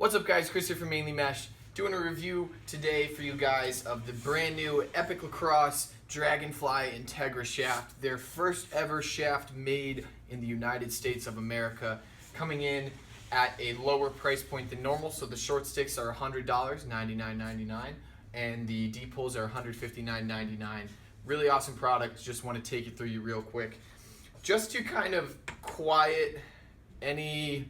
What's up guys, Chris here from Mainely Mesh, doing a review today for you guys of the brand new Epoch Dragonfly Integra shaft, their first ever shaft made in the United States of America, coming in at a lower price point than normal. So the short sticks are $100, $99.99, and the deep pulls are $159.99. Really awesome product, just want to take it through you real quick. Just to kind of quiet any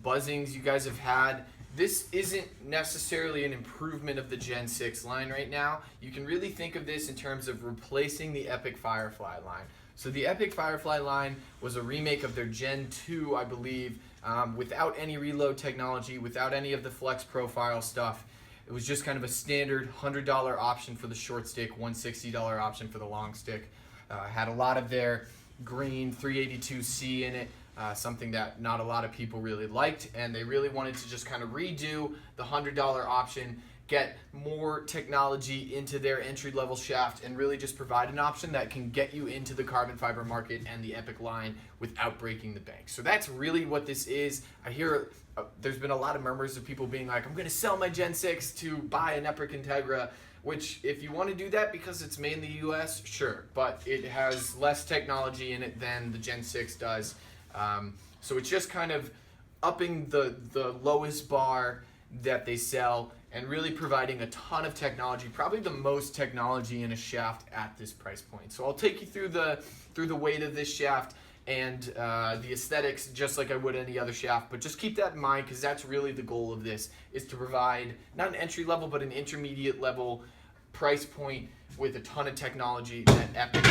buzzings you guys have had, this isn't necessarily an improvement of the Gen 6 line right now. You can really think of this in terms of replacing the Epoch Firefly line. So the Epoch Firefly line was a remake of their Gen 2, I believe, without any reload technology, without any of the flex profile stuff. It was just kind of a standard $100 option for the short stick, $160 option for the long stick. Had a lot of their green 382C in it. Something that not a lot of people really liked, and they really wanted to just kind of redo the $100 option, get more technology into their entry-level shaft, and really just provide an option that can get you into the carbon fiber market and the Epoch line without breaking the bank. So that's really what this is. I hear there's been a lot of murmurs of people being like, I'm going to sell my Gen 6 to buy an Epoch Integra, which if you want to do that because it's made in the US, sure, but it has less technology in it than the Gen 6 does. So it's just kind of upping the lowest bar that they sell and really providing a ton of technology, probably the most technology in a shaft at this price point. So I'll take you through the weight of this shaft and the aesthetics just like I would any other shaft, but just keep that in mind because that's really the goal of this, is to provide not an entry level but an intermediate level price point with a ton of technology that Epoch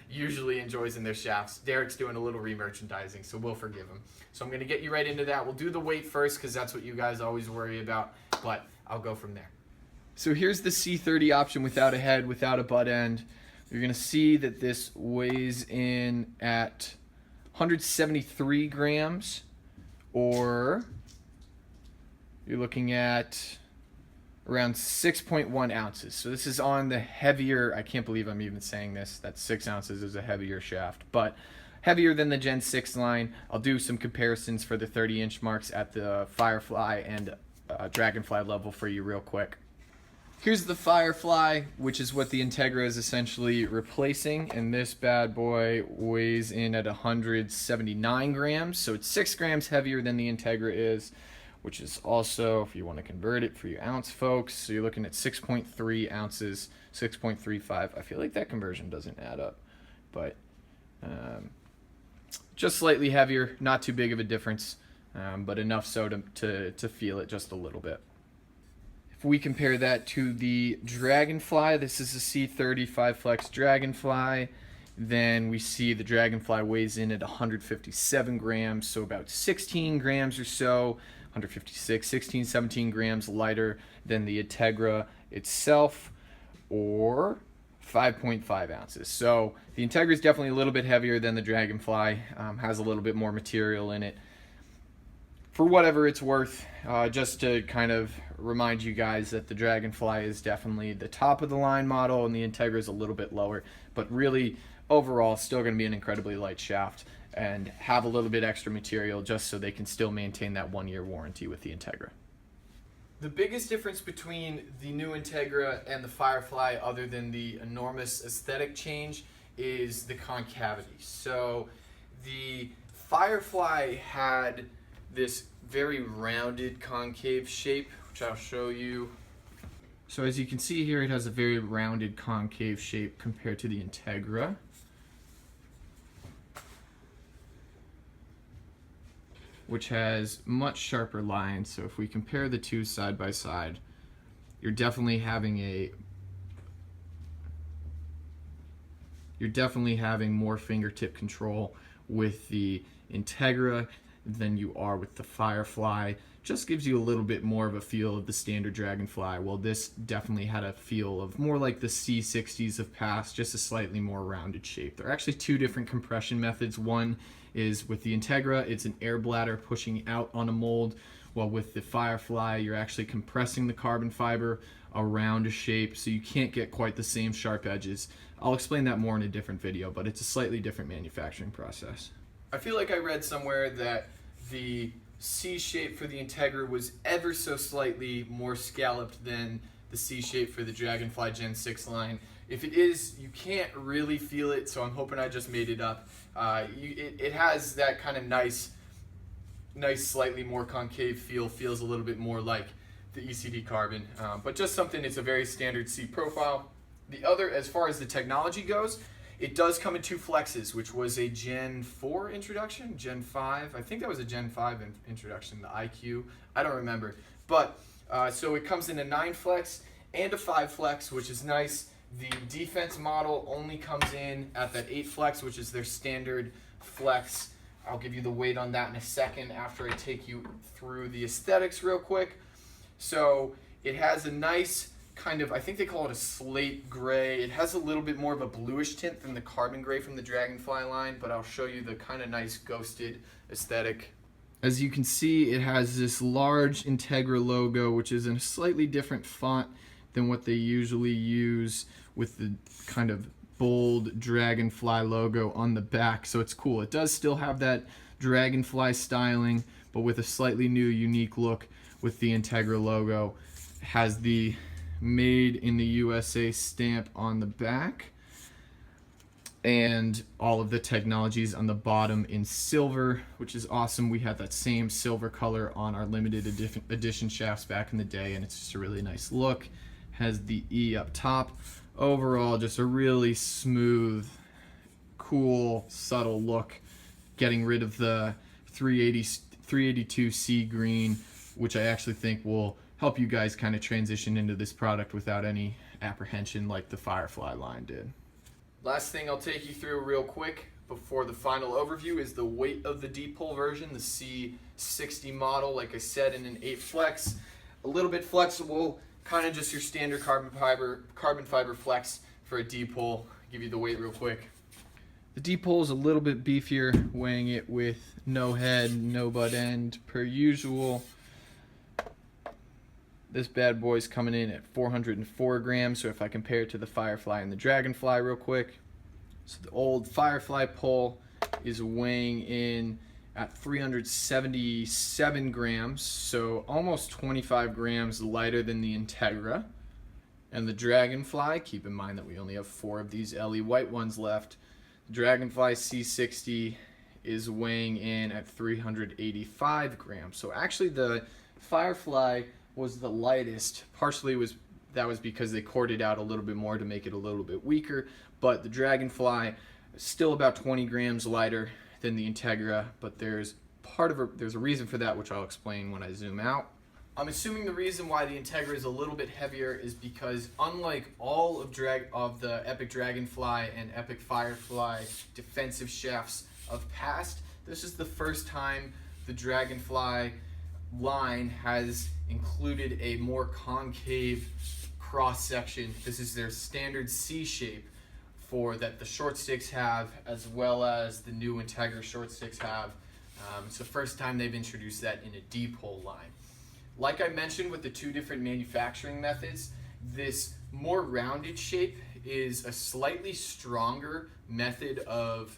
usually enjoys in their shafts. Derek's doing a little re-merchandising, so we'll forgive him. So I'm going to get you right into that. We'll do the weight first because that's what you guys always worry about, but I'll go from there. So here's the C30 option without a head, without a butt end. You're going to see that this weighs in at 173 grams, or you're looking at around 6.1 ounces. So this is on the heavier, I can't believe I'm even saying this, that 6 ounces is a heavier shaft, but heavier than the Gen 6 line. I'll do some comparisons for the 30-inch marks at the Firefly and Dragonfly level for you real quick. Here's the Firefly, which is what the Integra is essentially replacing, and this bad boy weighs in at 179 grams, so it's 6 grams heavier than the Integra is, which is also, if you want to convert it for you ounce folks, so you're looking at 6.3 ounces, 6.35. I feel like that conversion doesn't add up, but just slightly heavier, not too big of a difference, but enough so to feel it just a little bit. If we compare that to the Dragonfly, this is a C30 5 Flex Dragonfly, then we see the Dragonfly weighs in at 157 grams, so about 16 grams or so, 156, 16, 17 grams lighter than the Integra itself, or 5.5 ounces. So the Integra is definitely a little bit heavier than the Dragonfly, has a little bit more material in it. For whatever it's worth, just to kind of remind you guys that the Dragonfly is definitely the top of the line model and the Integra is a little bit lower, but really overall still going to be an incredibly light shaft and have a little bit extra material just so they can still maintain that 1-year warranty with the Integra. The biggest difference between the new Integra and the Firefly, other than the enormous aesthetic change, is the concavity. So the Firefly had this very rounded concave shape, which I'll show you. So as you can see here, it has a very rounded concave shape compared to the Integra. Which has much sharper lines. So if we compare the two side by side, you're definitely having more fingertip control with the Integra than you are with the Firefly. Just gives you a little bit more of a feel of the standard Dragonfly. Well, this definitely had a feel of more like the C60s of past, just a slightly more rounded shape. There are actually two different compression methods. One is with the Integra, it's an air bladder pushing out on a mold, while with the Firefly, you're actually compressing the carbon fiber around a shape, so you can't get quite the same sharp edges. I'll explain that more in a different video, but it's a slightly different manufacturing process. I feel like I read somewhere that the C shape for the Integra was ever so slightly more scalloped than the C shape for the Dragonfly Gen 6 line. If it is, you can't really feel it, so I'm hoping I just made it up. It has that kind of nice, slightly more concave feel, feels a little bit more like the ECD Carbon, but just something, it's a very standard C profile. The other, as far as the technology goes, it does come in 2 flexes, which was a Gen 4 introduction, Gen 5. I think that was a Gen 5 introduction, the IQ. I don't remember. But, so it comes in a 9 flex and a 5 flex, which is nice. The defense model only comes in at that 8 flex, which is their standard flex. I'll give you the weight on that in a second after I take you through the aesthetics real quick. So it has a nice kind of, I think they call it a slate gray. It has a little bit more of a bluish tint than the carbon gray from the Dragonfly line, but I'll show you the kind of nice ghosted aesthetic. As you can see, it has this large Integra logo, which is in a slightly different font than what they usually use with the kind of bold Dragonfly logo on the back. So it's cool. It does still have that Dragonfly styling, but with a slightly new, unique look with the Integra logo. It has the Made in the USA stamp on the back, and all of the technologies on the bottom in silver, which is awesome. We had that same silver color on our limited edition shafts back in the day, and it's just a really nice look. Has the E up top. Overall, just a really smooth, cool, subtle look, getting rid of the 382 sea green, which I actually think will help you guys kind of transition into this product without any apprehension like the Firefly line did. Last thing I'll take you through real quick before the final overview is the weight of the D-pole version, the C60 model, like I said, in an 8 flex. A little bit flexible, kind of just your standard carbon fiber flex for a D-pole. Give you the weight real quick. The D-pole is a little bit beefier, weighing it with no head, no butt end per usual. This bad boy's coming in at 404 grams, so if I compare it to the Firefly and the Dragonfly real quick. So the old Firefly pole is weighing in at 377 grams, so almost 25 grams lighter than the Integra. And the Dragonfly, keep in mind that we only have 4 of these LE white ones left. The Dragonfly C60 is weighing in at 385 grams. So actually the Firefly was the lightest. Partially that was because they corded out a little bit more to make it a little bit weaker, but the Dragonfly is still about 20 grams lighter than the Integra, but there's a reason for that, which I'll explain when I zoom out. I'm assuming the reason why the Integra is a little bit heavier is because unlike all of the Epoch Dragonfly and Epoch Firefly defensive shafts of past, this is the first time the Dragonfly line has included a more concave cross section. This is their standard C shape that the short sticks have, as well as the new Integra short sticks have. It's the first time they've introduced that in a D-pole line. Like I mentioned with the 2 different manufacturing methods, this more rounded shape is a slightly stronger method of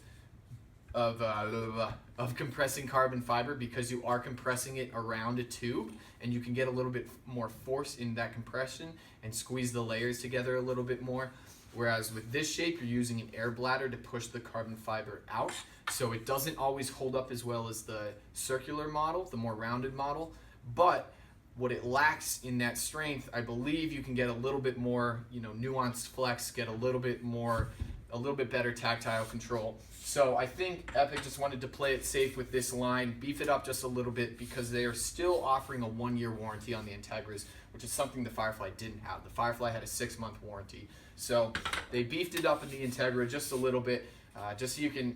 compressing carbon fiber, because you are compressing it around a tube, and you can get a little bit more force in that compression and squeeze the layers together a little bit more. Whereas with this shape, you're using an air bladder to push the carbon fiber out, so it doesn't always hold up as well as the circular model, the more rounded model. But what it lacks in that strength, I believe you can get a little bit more, nuanced flex, get a little bit better tactile control. So I think Epoch just wanted to play it safe with this line, beef it up just a little bit, because they are still offering a 1-year warranty on the Integras, which is something the Firefly didn't have. The Firefly had a 6-month warranty. So they beefed it up in the Integra just a little bit, just so you can,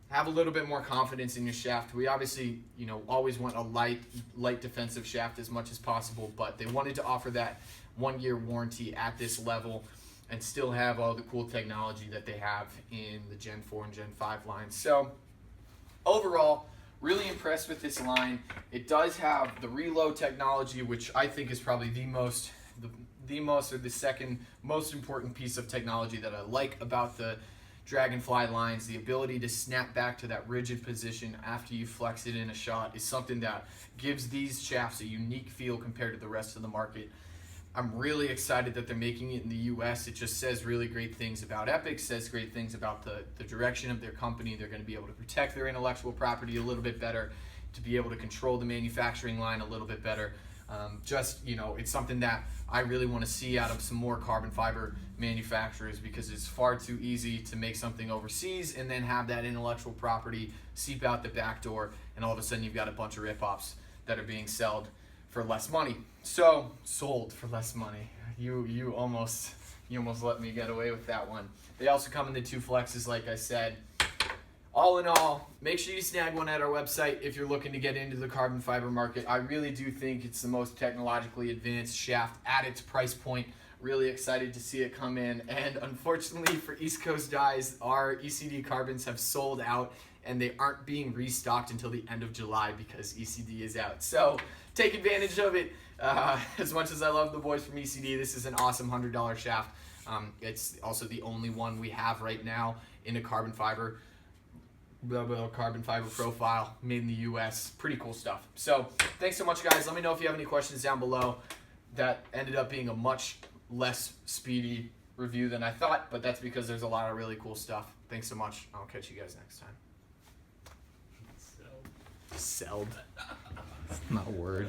have a little bit more confidence in your shaft. We obviously, always want a light defensive shaft as much as possible, but they wanted to offer that 1-year warranty at this level and still have all the cool technology that they have in the Gen 4 and Gen 5 lines. So overall, really impressed with this line. It does have the reload technology, which I think is probably the second most important piece of technology that I like about the Dragonfly lines, the ability to snap back to that rigid position after you flex it in a shot is something that gives these shafts a unique feel compared to the rest of the market. I'm really excited that they're making it in the US. It just says really great things about Epoch, says great things about the direction of their company. They're going to be able to protect their intellectual property a little bit better, to be able to control the manufacturing line a little bit better. It's something that I really want to see out of some more carbon fiber manufacturers, because it's far too easy to make something overseas and then have that intellectual property seep out the back door, and all of a sudden you've got a bunch of rip-offs that are being sold for less money. Sold for less money. You almost let me get away with that one. They also come in the 2 flexes, like I said. All in all, make sure you snag one at our website if you're looking to get into the carbon fiber market. I really do think it's the most technologically advanced shaft at its price point. Really excited to see it come in. And unfortunately for East Coast Dies, our ECD carbons have sold out, and they aren't being restocked until the end of July because ECD is out. So take advantage of it. As much as I love the boys from ECD, this is an awesome $100 shaft. It's also the only one we have right now in a carbon fiber profile, made in the US. Pretty cool stuff. So thanks so much, guys. Let me know if you have any questions down below. That ended up being a much less speedy review than I thought, but that's because there's a lot of really cool stuff. Thanks so much. I'll catch you guys next time. Seld. It's not a word.